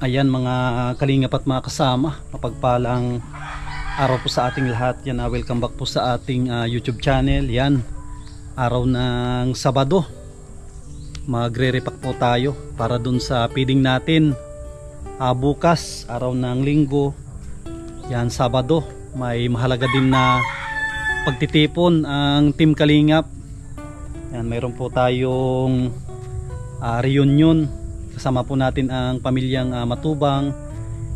Ayan mga kalingap at mga kasama, mapagpalang araw po sa ating lahat. Yan, welcome back po sa ating YouTube channel. Yan, araw ng Sabado, magre-repack po tayo para dun sa feeding natin. Bukas, araw ng Linggo, yan Sabado, may mahalaga din na pagtitipon ang Team Kalingap. Yan, mayroon po tayong reunion. Kasama po natin ang pamilyang Matubang.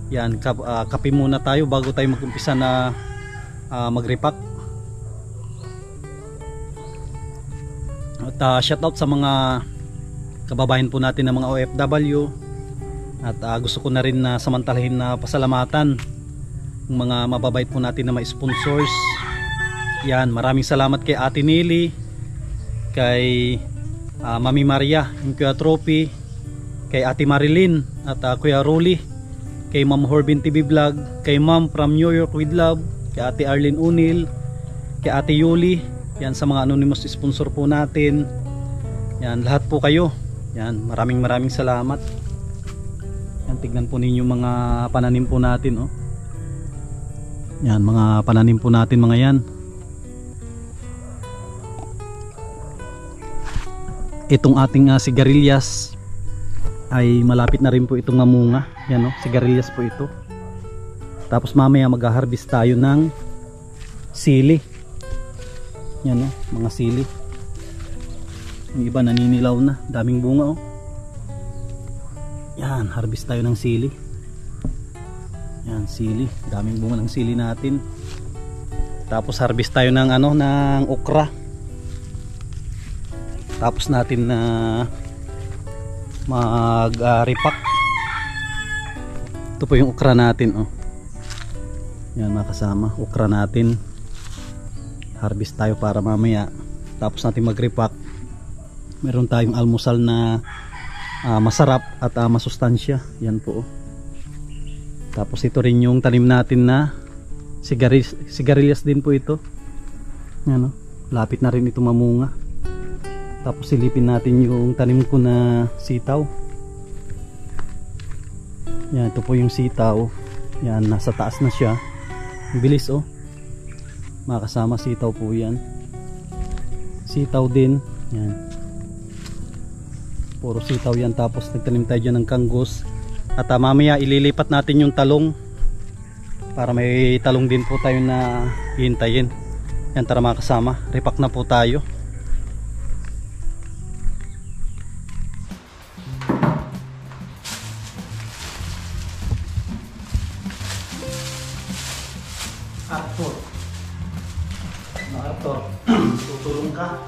Yan, kape muna tayo bago tayo mag-umpisa na mag-repack. At shout out sa mga kababayan po natin ng mga OFW. At gusto ko na rin na samantalahin na pasalamatan ng mga mababait po natin na mga sponsors. Yan, maraming salamat kay Ate Nili, kay Mami Maria, yung Kuya Trophy, kay Ate Marilyn at Kuya Rolly, kay Ma'am Horbin TV Vlog, kay Ma'am from New York with Love, kay Ate Arlene Unil, kay Ate Yuli. Yan, sa mga anonymous sponsor po natin. Yan, lahat po kayo. Yan, maraming salamat. Yan, tignan po ninyo mga pananim po natin, oh. Yan, mga pananim po natin mga yan. Itong ating sigarilyas ay malapit na rin po itong mamunga. Yan, sigarilyas po ito. Tapos mamaya mag-harvest tayo ng sili. Yan, mga sili. Yung iba naninilaw na, daming bunga, oh. Yan, harvest tayo ng sili. Yan, sili, daming bunga ng sili natin. Tapos harvest tayo ng ng okra. Tapos natin na mag-repack. Ito po yung okra natin, oh. Yan mga kasama, okra natin. Harvest tayo para mamaya tapos natin mag-repack, meron tayong almusal na masarap at masustansya. Yan po, oh. Tapos ito rin yung tanim natin na sigarilyas din po ito. Yan, oh. Lapit na rin ito mamunga. Tapos silipin natin yung tanim ko na sitaw. Yan, ito po yung sitaw. Yan, nasa taas na siya. Bilis, oh. Makasama sitaw po yan. Sitaw din. Yan. Puro sitaw yan. Tapos nagtanim tayo dyan ng kanggos. At mamaya ililipat natin yung talong. Para may talong din po tayo na hihintayin. Yan, tara mga kasama. Repack na po tayo. Arthur, tutulong ka.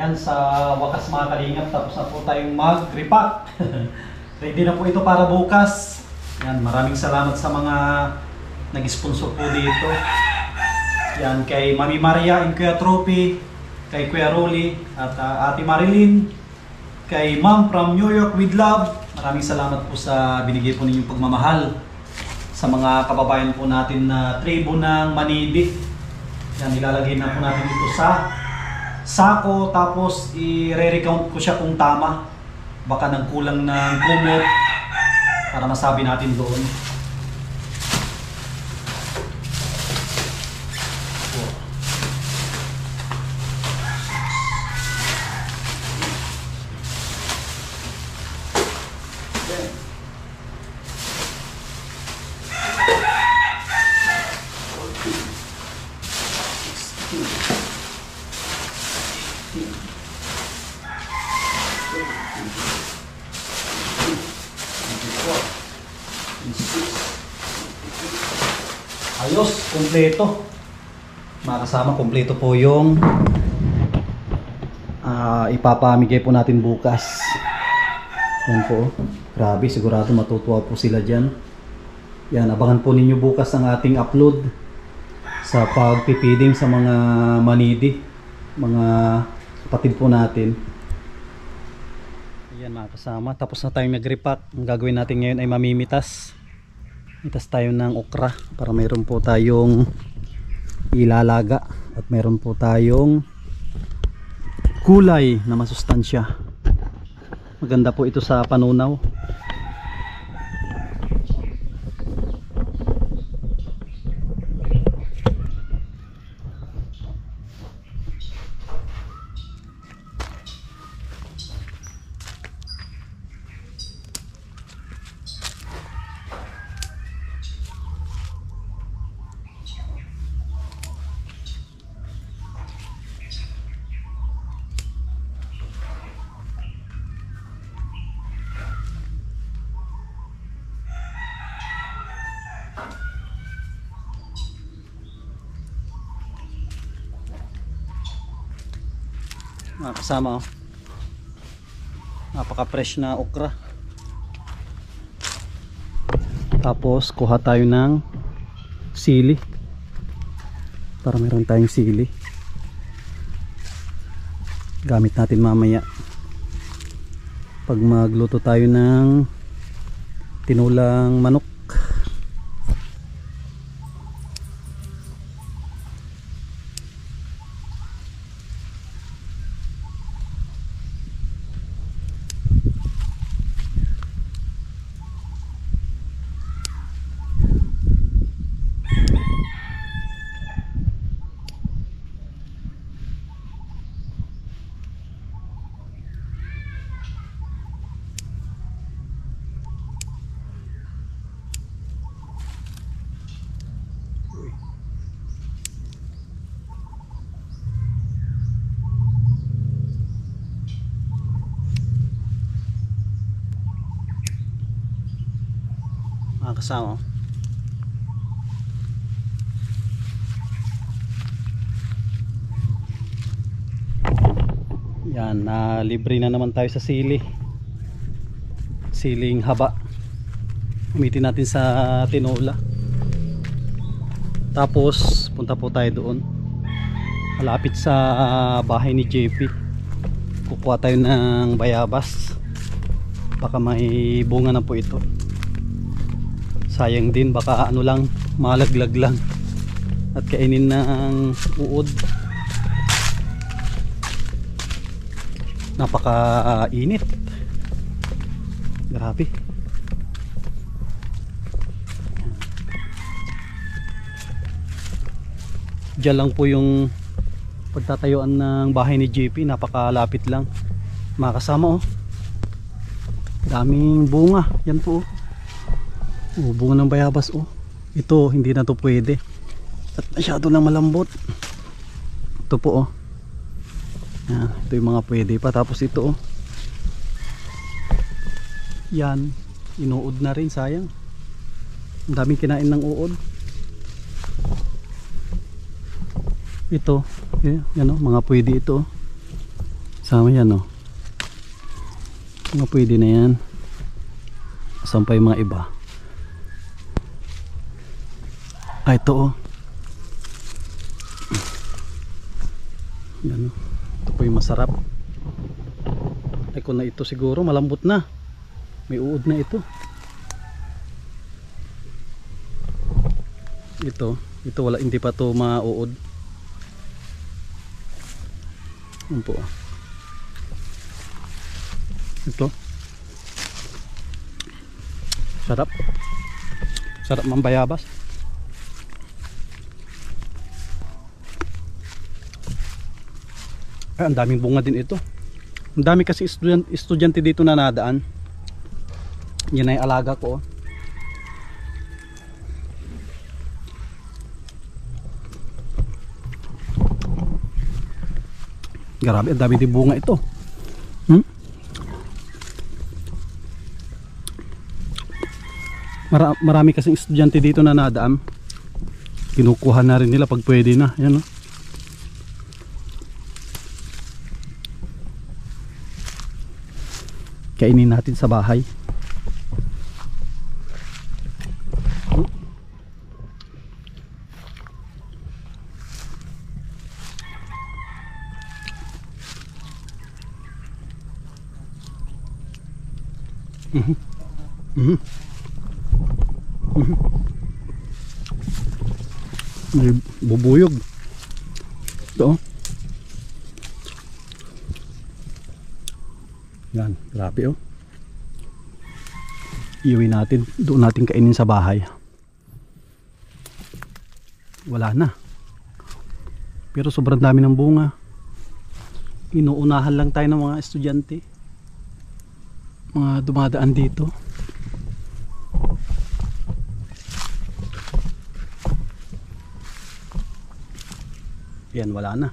Yan, sa wakas mga kalingap, tapos na po tayong mag-repack. Ready na po ito para bukas. Yan, maraming salamat sa mga nag-sponsor po dito. Yan, kay Mami Maria and Kuya Trophy, kay Kuya Rolly at Ate Marilyn, kay Ma'am from New York with Love. Maraming salamat po sa binigay po ninyong pagmamahal sa mga kababayan po natin na tribo ng Manidi. Yan, ilalagay na po natin ito sa sako, tapos i-re-recount ko siya kung tama. Baka nagkulang ng kumot para masabi natin doon. Ayos, kumpleto. Mga kasama, kumpleto po yung ipapamigay po natin bukas. Yan po. Grabe, sigurado matutuwa po sila dyan. Yan, abangan po ninyo bukas ang ating upload sa pagpipiding sa mga Manidi, mga kapatid po natin. Yan mga kasama, tapos na tayong nag-repack. Ang gagawin natin ngayon ay mamimitas. Mitas tayo ng okra para mayroon po tayong ilalaga at mayroon po tayong kulay na masustansya. Maganda po ito sa panunaw. Mga kasama, oh, napaka fresh na okra. Tapos kuha tayo ng sili para meron tayong sili, gamit natin mamaya pag magluto tayo ng tinulang manok. Mga kasama, yan, libre na naman tayo sa siling haba. Gamitin natin sa tinola. Tapos punta po tayo doon, malapit sa bahay ni JP. Kukuha tayo ng bayabas, baka may bunga na po ito. Sayang din, baka ano lang, malaglag lang at kainin ng uod. Napaka init, grabe. Diyan lang po yung pagtatayuan ng bahay ni JP, napakalapit lang. Mga kasama, oh, daming bunga. Yan po, oh, bunga ng bayabas. Oh, ito hindi na to pwede at masyado lang malambot. Ito po, oh, yan, ito yung mga pwede pa. Tapos ito, oh, yan, inuod na rin, sayang. Ang daming kinain ng uod. Ito, yan, oh, mga pwede ito. Sama yan, oh. Mga pwede na yan. Saan pa yung mga iba? Ito, oh. Yan, oh. Ito po yung masarap. Ay, kung na ito siguro malambot na. May uod na ito. Ito wala, hindi pa to mauod. Yan po. Ito. Sarap. Sarap ng bayabas. Ay, ang daming bunga din ito. Ang dami kasi estudyante dito na nadaan. Yan ay alaga ko, oh. Grabe, ang dami din bunga ito. Marami kasing estudyante dito na nadaan. Kinukuha na rin nila pag pwede na. Yan, oh. Kainin natin sa bahay. May bubuyog. Ito, oh. Yan, grabe, oh. Iuwi natin, doon natin kainin sa bahay. Wala na. Pero sobrang dami ng bunga. Inuunahan lang tayo ng mga estudyante, mga dumadaan dito. Yan, wala na.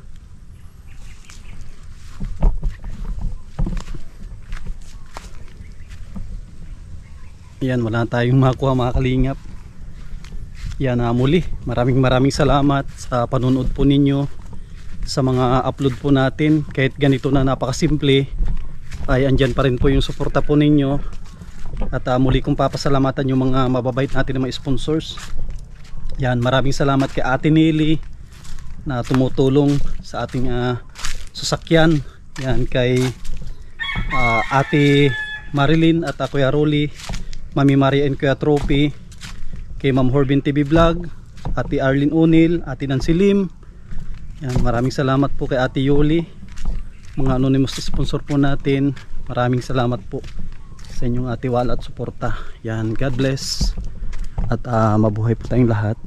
Yan, wala tayong makuha, mga kalingap. Yan, muli maraming salamat sa panunod po ninyo sa mga upload po natin. Kahit ganito na napakasimple, ay andyan pa rin po yung suporta po ninyo. At muli kong papasalamatan yung mga mababait natin na mga sponsors. Yan, maraming salamat kay Ate Nelly na tumutulong sa ating sasakyan. Yan, kay Ate Marilyn at Kuya Rolly, Mami Maria and Kuya Trophy, kay Ma'am Horbin TV Vlog, Ate Arlene O'Neil, Ate Nancy Lim. Yan, maraming salamat po kay Ate Yoli, mga anonymous sponsor po natin. Maraming salamat po sa inyong tiwala at suporta. Yan, God bless at mabuhay po tayong lahat.